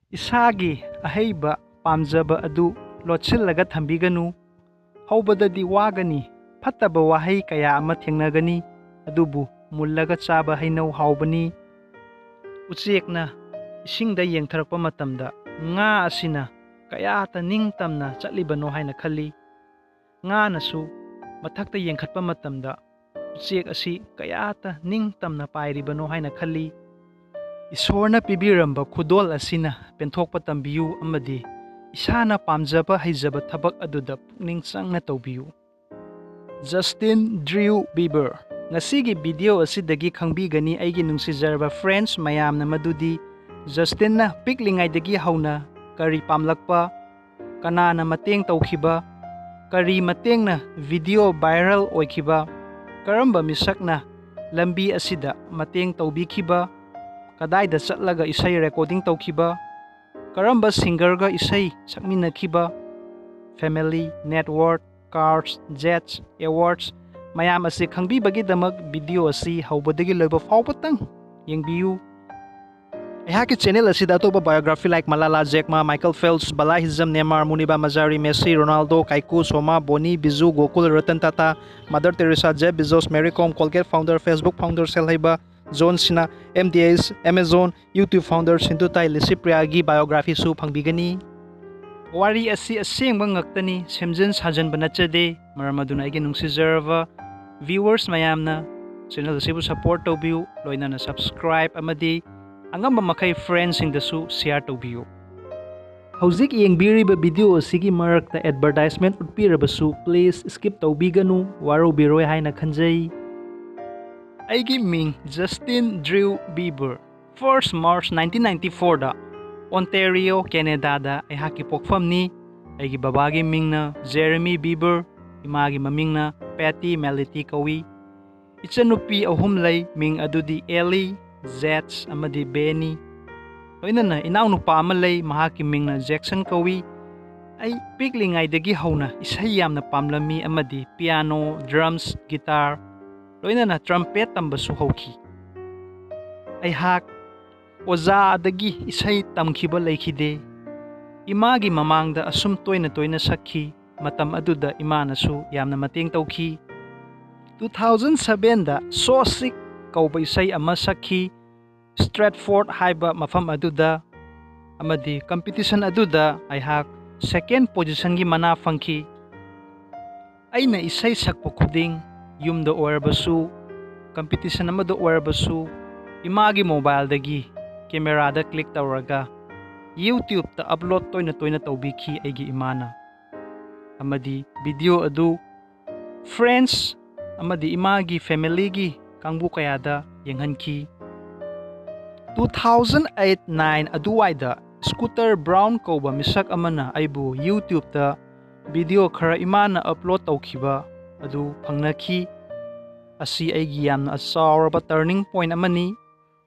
Isagi aheiba pamjaba adu lotchillaga thambiganu. Haubadadi wagani fattaba wahei kaya ama thengnagani adubu mullaga chaba hainau haubani. Uchekna isingda yengtharakpa matamda nga asina kayata ningtamna chatlibano haina khalli. Nga nasu mathakta yengkhatpa matamda uchek asi kayata ningtamna pairibano haina khalli. Isorna pibiramba khudol asina penthokpa tambiyu amadi isana pamjaba haijaba thabak aduda pukning changna tawbiyu. Justin Drew Bieber ngasigi video asidagi khangbigani aigi nungsijarba friends mayamna madudi Justinna piklingaidgi houna kari pamlakpa kanana mateng tawkhiba kari matengna video viral oikhiba karamba misakna lambi asida mateng tawbikhiba kadaida chatlaga isai recording tawkhiba karamba singerga isai sakminakhiba family network cars jets awards mayam asi khangbibagi-damak video asi haubadagi loiba faupatang yengbiyu. Aihaki channel asida atopa biography like Malala Jackma, Michael Phelps, Balahizam, Neymar, Muniba Mazari, Messi, Ronaldo, Kaiku, Soma, Boni, Bizu, Gokul, Ratan Tata, Mother Teresa, Jeff Bezos, Mary Com, Colgate founder, Facebook founder, Selhaiba, John Cena, MDS, Amazon, YouTube founder, Sintutai, Lisipriagi, biography su fangbigni. Wari asi asengba ngaktani semjen sajan banachade maramaduna igi nungsijarva viewers mayamna channel asibu support tawbiyu loinana subscribe amadi angamba makai friends ingdasu share tawbiyu. Hauzik yengbiriba video asigi marakta advertisement utpirabasu please skip tawbiganu warubiroi haina khanjai. Aigi ming Justin Drew Bieber 1st March 1994 da Ontario, Canada da aihaki pokfamni. Aigi babagi mingna Jeremy Bieber, imagi mamingna Patty Melity kawi. Ichanupi ahum lay ming adudi Ellie, Zets amadi Benny. Loinana inaw nupa amalay mahaki mingna Jackson kawi. Ay piklingaidgi houna isay yamna pamlami amadi piano, drums, guitar. Loinana trumpet tambasu hauki. Aihak oza adagi isay tamkhiba laikhide. Imagi mamangda asum toina sakhi matam aduda imanasu yamna mateng tawkhi. 2007 da So Sick kauba isay ama sakhi Stratford haiba mafam aduda amadi competition aduda aihak second position gi mana fangki. Aina isay sakpo khuding yumda oirbasu competition amada oirbasu imagi mobile dagi camera da click tawraga YouTube ta upload toina tawbiki aigi imana amadi video adu friends amadi imagi family gi kangbu kayada yenghanki. 2008-9 aduwaida scooter braun kauba misak amana aibu YouTube ta video khara imana upload tawkhiba adu phangnaki. Asi aigi yamna achawraba turning point amani.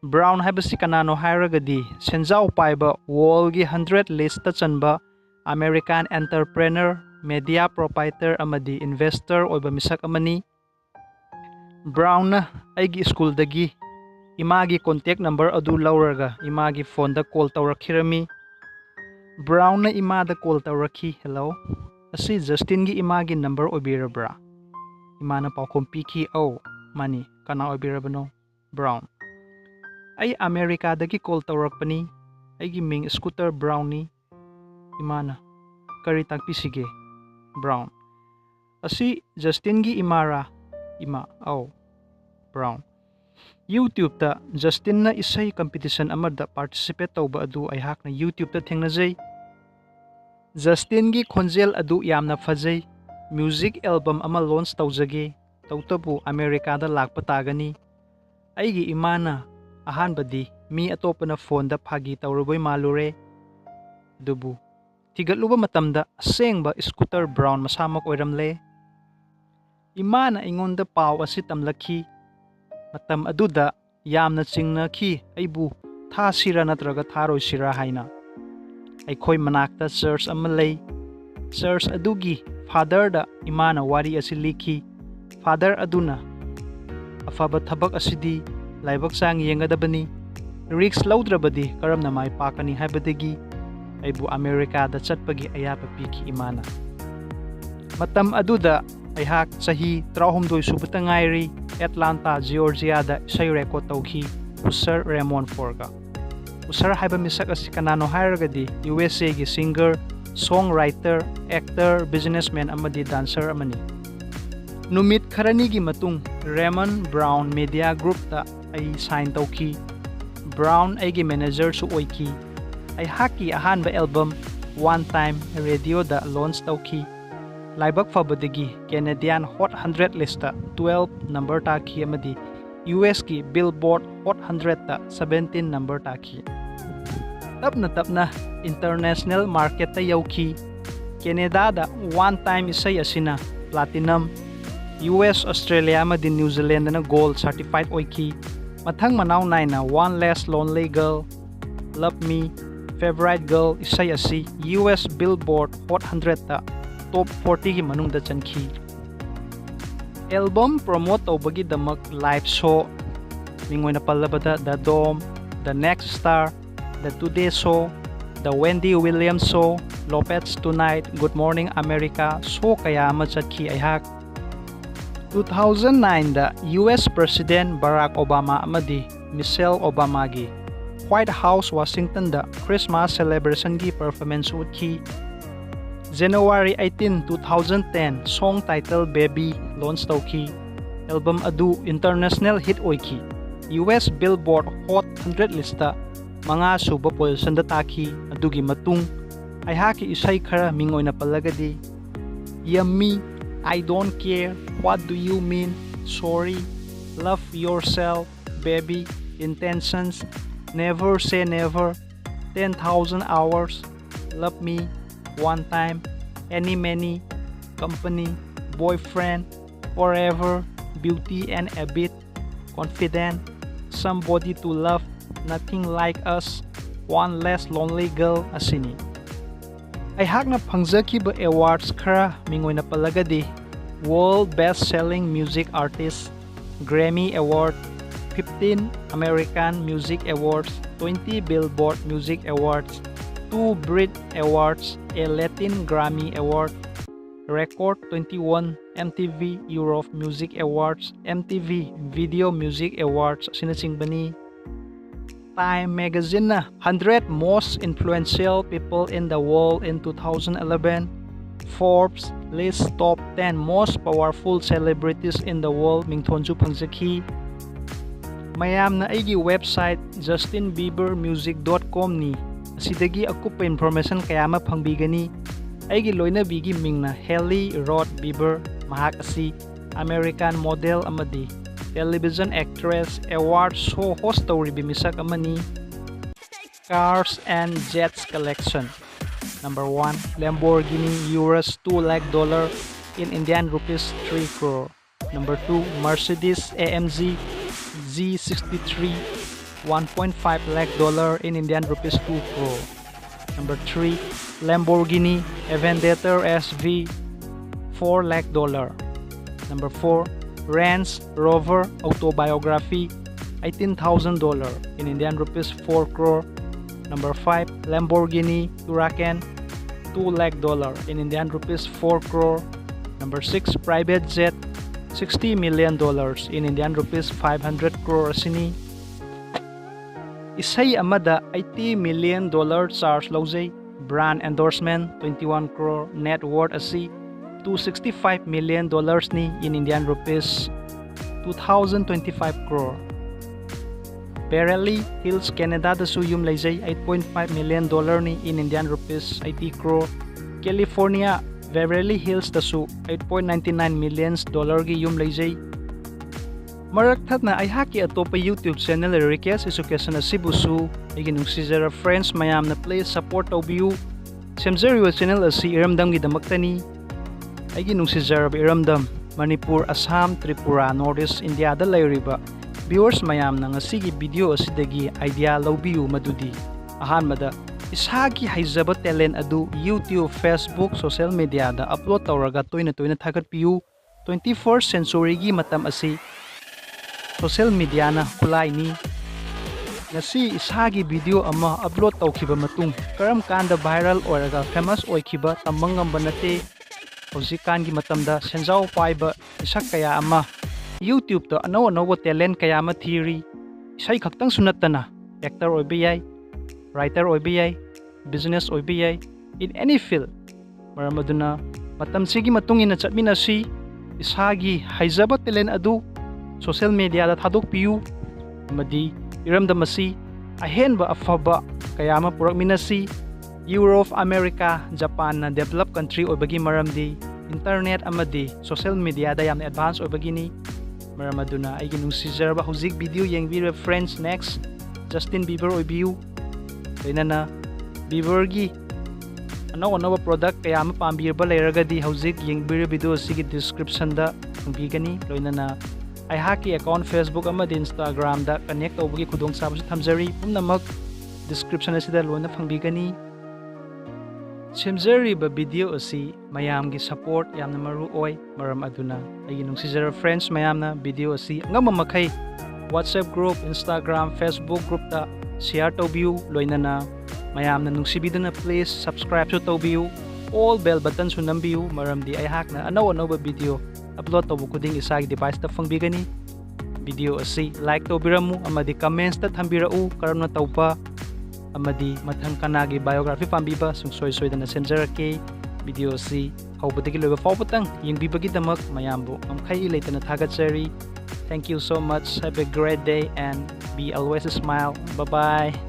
Brown haibasi kanano hairagadi senjau paiba world gi 100 list ta chanba American entrepreneur, media proprietor amadi investor oiba misak amani. Brown na aigi school dagi imagi contact number adu lauraga imagi phone da call tawrakhirami. Brown na imada call tawrakhi hello asi Justin gi imagi number obirabra imana paukhom piki oh mani kana obirabano Brown. Ay America dagi call tawrakpani aigi ming scooter Brown ni imana kari tagpisige Brown. Asi Justin gi imara ima oh Brown. YouTube ta Justin na isay competition amada participate tawba adu aihak na YouTube ta thengnajay. Justin gi khonjel adu yamna fajay music album ama launch tawjage tawtabu America da lakpa tagani. Aigi imana ahanbadi mi atopana phone da phagi tawruboy malure dubu tigatluba matamda asengba scooter Brown masamak oiramle. Imana ingonda paw asi tamlakhi matam aduda yamna chingnakhi aibu tha sira natraga tharoi sira haina. Aikhoi manakta church ama lay church adugi father da imana wari asi likhi. Father aduna afaba thabak asidi laibak sang yengadabani risk laudrabadi karamna mai pakani haibadagi aibu Amerikada chatpagi ayapa piki imana. Matam aduda aihak sahi 32 subata ngairi Atlanta, Georgiada isay record tawki Usar Ramon Forga. Usar haiba misak asi kanano hairagadi USA gi singer, songwriter, actor, businessman amadi dancer amani. Numit kharani gi matung Ramon Brown Media Group ta ay sign tawki. Brown ay gi manager su oiki. Ay haki ahanba album One Time Radio da launch tawki. Laibak fabadagi Canadian Hot 100 lista 12 number taki amadi US ki Billboard Hot 100 ta 17 number taki. Tapna international market ta yauki. Canada da One Time isay asina platinum. US, Australia amadi New Zealand na gold certified oiki. Mathang manaw na One Less Lonely Girl, Love Me, Favorite Girl isay asi US Billboard Hot 100 ta top 40 ki manung da chanki. Album promote tawbagi damak live show mingoy na palabada The Dome, The Next Star, The Today Show, The Wendy Williams Show, Lopez Tonight, Good Morning America, so kaya machatki ayhak. 2009 da US President Barack Obama amadi Michelle Obama gi White House Washington da Christmas celebration gi performance utki. January 18, 2010 song title Baby launch tawki. Album adu international hit oiki. US Billboard Hot 100 lista mga suba position da taki adugi matung ay haki isay khara mingoy na palagadi. Yummy, I Don't Care, What Do You Mean, Sorry, Love Yourself, Baby, Intentions, Never Say Never, 10,000 Hours, Love Me, One Time, Any Many, Company, Boyfriend, Forever, Beauty and a Bit, Confident, Somebody to Love, Nothing Like Us, One Less Lonely Girl asini. Ay hak na pangzakiba awards kara mingoy na palagadi World Best Selling Music Artist, Grammy Award, 15 American Music Awards, 20 Billboard Music Awards, 2 Brit Awards, a Latin Grammy Award, Record 21 MTV Europe Music Awards, MTV Video Music Awards sinasingbani. Time Magazine na 100 Most Influential People in the World in 2011. Forbes list top 10 Most Powerful Celebrities in the World mingthonju pangjaki. Mayam na aigi website justinbiebermusic.com ni asidagi akupa information kaya mapangbigani. Aigi loina bigi mingna Hailey Rod Bieber mahak asi American model amadi television actress, award show host tawri bimisak amani. Cars and Jets collection. Number 1, Lamborghini Euros $2 lakh in Indian rupees 3 crore. Number 2, Mercedes AMG Z63 $1.5 lakh in Indian rupees 2 crore. Number 3, Lamborghini Aventador SV $4 lakh. Number 4, Range Rover Autobiography $18,000 in Indian rupees 4 crore. Number 5, Lamborghini Huracan $2 lakh in Indian rupees 4 crore. Number 6, Private Jet $60 million in Indian rupees 500 crore asini. Isay amada $80 million charge lauzay. Brand endorsement 21 crore. Net worth asi $265 million ni in Indian rupees 2025 crore. Beverly Hills Canada da suyum laizay $8.5 million ni in Indian rupees 80 crore. California Beverly Hills da su $8.99 million gi yum laizay. Maraktat na ay haki atopa YouTube channel RIKESH Education na Sibusu ay ginungsizara friends mayam na please support tawbiyu. Semzariwa channel asi iramdam gidamakta ay ginungsizara iramdam Manipur, Assam, Tripura, Northeast India da layriba viewers mayam na asigi video asidagi idea lawbiyu madudi. Ahanmada ishagi haizaba talent adu YouTube, Facebook, social media da upload tawraga toina thagatpiyu. 21st century gi matam asi social media na kulay ni ngasi isagi video ama upload tawkhiba matung karam kanda viral oiraga famous oikhiba tamang ngamba nate haujikangi matamda senjau paiba isak kaya ama YouTube to ano talent kaya ama theory isai khaktang sunatana actor oiba yai writer oiba yai business oiba yai in any field maram aduna matam sigi matung ina chatminasi isagi haijaba talent adu social media da thadokpiu amadi iramda masi ahenba afaba kaya ama purakminasi Europe, America, Japan na developed country oibagi maramdi internet amadi social media da yamna advance oibagi ni maram aduna ay ginungsizarba hujik video yengbira friends. Next Justin Bieber oibiu kayna na Bieber gi ano product kaya ama pambirba lairagadi hujik yengbira video sige description da fungbigani loina na ay haki account Facebook amadi Instagram da connect tawbagi khudong sabasu thamjari pumnamak description asida loina fungbigani. Semjariba video asi mayamgi support yamna maru oy maram aduna ay nungsijara friends mayamna video asi ngam mamakhay WhatsApp group, Instagram, Facebook group ta share tawbiu loina na mayamna nungsibidana please subscribe to tawbiu all bell button su nambiu maram di ay hak na ano ba video upload tawu kuding isagi device ta fungbigani video asi like tawbiramu amadi comments ta thambirau karamna tawpa amadi mathang kanagi biography pambiba sungsoy soydana senjarake video si hawbadagi loiba fawbatang yengbibagi damak mayambu amkhay ilaytana thagatsari. Thank you so much. Have a great day and be always a smile. Bye bye.